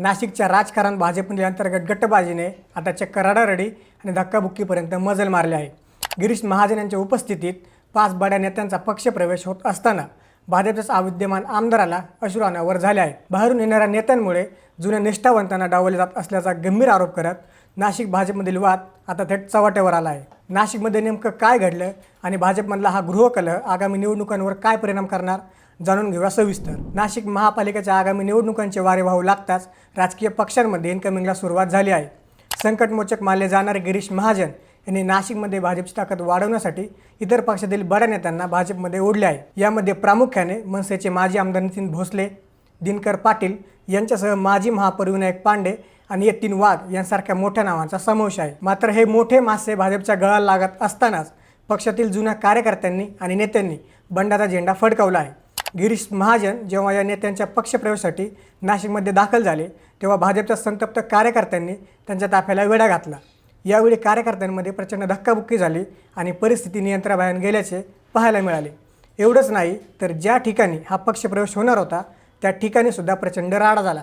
नाशिकच्या राजकारण भाजपमध्ये अंतर्गत गटबाजीने आता चक्क रडारडी आणि धक्काबुक्कीपर्यंत मजल मारले आहे। गिरीश महाजन यांच्या उपस्थितीत 5 बड्या नेत्यांचा पक्षप्रवेश होत असताना भाजपच्या अविद्यमान आमदाराला अश्रू अनावर झाले आहे। बाहेरून येणाऱ्या नेत्यांमुळे जुन्या निष्ठावंतांना डावलले जात असल्याचा गंभीर आरोप करत नाशिक भाजपमधील वाद आता थेट चव्हाट्यावर आला आहे। नाशिकमध्ये नेमकं काय घडलं आणि भाजपमधला हा गृहकलह आगामी निवडणुकांवर काय परिणाम करणार जाणून घेऊया सविस्तर। नाशिक महापालिकेच्या आगामी निवडणुकांचे वारे वाहू लागताच राजकीय पक्षांमध्ये इनकमिंगला सुरुवात झाली आहे। संकटमोचक मानले जाणारे गिरीश महाजन यांनी नाशिकमध्ये भाजपची ताकद वाढवण्यासाठी इतर पक्षातील बड्या नेत्यांना भाजपमध्ये ओढले आहे। यामध्ये प्रामुख्याने मनसेचे माजी आमदार नितीन भोसले, दिनकर पाटील यांच्यासह माजी महापौर विनायक पांडे आणि यतीन वाघ यांसारख्या मोठ्या नावांचा समावेश आहे। मात्र हे मोठे मासे भाजपच्या गळाला लागत असतानाच पक्षातील जुन्या कार्यकर्त्यांनी आणि नेत्यांनी बंडाचा झेंडा फडकावला आहे। गिरीश महाजन जेव्हा या नेत्यांच्या पक्षप्रवेशासाठी नाशिकमध्ये दाखल झाले तेव्हा भाजपच्या संतप्त कार्यकर्त्यांनी त्यांच्या ताफ्याला वेढा घातला। यावेळी कार्यकर्त्यांमध्ये प्रचंड धक्काबुक्की झाली आणि परिस्थिती नियंत्रणाबाहेर गेल्याचे पाहायला मिळाले। एवढंच नाही तर ज्या ठिकाणी हा पक्षप्रवेश होणार होता त्या ठिकाणी सुद्धा प्रचंड राडा झाला।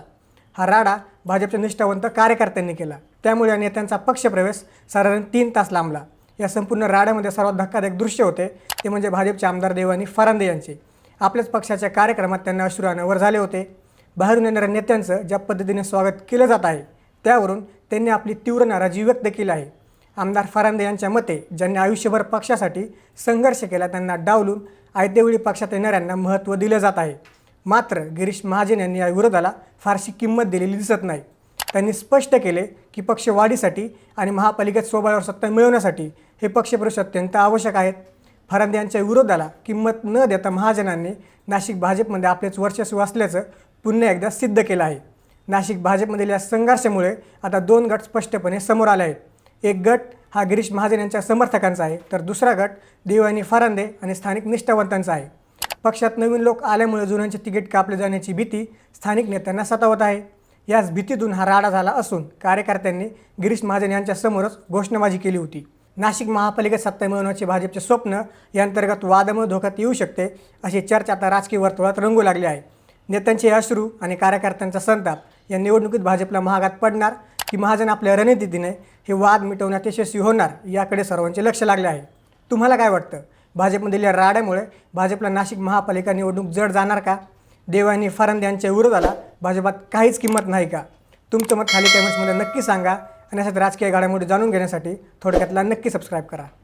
हा राडा भाजपच्या निष्ठावंत कार्यकर्त्यांनी केला, त्यामुळे या नेत्यांचा पक्षप्रवेश साधारण 3 तास लांबला। या संपूर्ण राड्यामध्ये सर्वात धक्कादायक दृश्य होते ते म्हणजे भाजपचे आमदार देवानी फरांदे यांचे। आपल्याच पक्षाच्या कार्यक्रमात त्यांना अश्रू अनावर झाले होते। बाहेरून येणाऱ्या नेत्यांचं ज्या पद्धतीने स्वागत केलं जात आहे त्यावरून त्यांनी आपली तीव्र नाराजी व्यक्त केली आहे। आमदार फरांदे यांच्या मते ज्यांनी आयुष्यभर पक्षासाठी संघर्ष केला त्यांना डावलून आयतेवेळी पक्षात येणाऱ्यांना महत्त्व दिलं जात आहे। मात्र गिरीश महाजन यांनी या विरोधाला फारशी किंमत दिलेली दिसत नाही। त्यांनी स्पष्ट केले की पक्षवाढीसाठी आणि महापालिकेत स्वबळावर सत्ता मिळवण्यासाठी हे पक्षप्रवेश अत्यंत आवश्यक आहेत। फरांदे यांच्या विरोधाला किंमत न देता महाजनांनी नाशिक भाजपमध्ये आपलेच वर्चस्व असल्याचं पुन्हा एकदा सिद्ध केलं आहे। नाशिक भाजपमधील या संघर्षामुळे आता 2 गट स्पष्टपणे समोर आले आहेत। एक गट हा गिरीश महाजन यांच्या समर्थकांचा आहे तर दुसरा गट देवानी फरांदे आणि स्थानिक निष्ठावंतांचा आहे। पक्षात नवीन लोक आल्यामुळे जुन्यांचे तिकीट कापले जाण्याची भीती स्थानिक नेत्यांना सतावत आहे। याच भीतीतून हा राडा झाला असून कार्यकर्त्यांनी गिरीश महाजन यांच्या समोरच घोषणाबाजी केली होती। नाशिक महापालिकेत सत्ता मिळवण्याचे भाजपचे स्वप्न या अंतर्गत वादामुळे धोक्यात येऊ शकते अशी चर्चा आता राजकीय वर्तुळात रंगू लागली आहे। नेत्यांचे अश्रू आणि कार्यकर्त्यांचा संताप या निवडणुकीत भाजपला महागात पडणार की महाजन आपल्या रणनीतीने हे वाद मिटवण्यात यशस्वी होणार याकडे सर्वांचे लक्ष लागले आहे। तुम्हाला काय वाटतं? भाजपमधील या राड्यामुळे भाजपला नाशिक महापालिका निवडणूक जड जाणार का? देवानी फरांदे यांच्या विरोधाला भाजपात काहीच किंमत नाही का? तुमचं मत खाली कमेंट्समध्ये नक्की सांगा आणि अशाच राजकीय घडामोडी जाणून घेण्यासाठी थोडक्यातला नक्की सबस्क्राईब करा।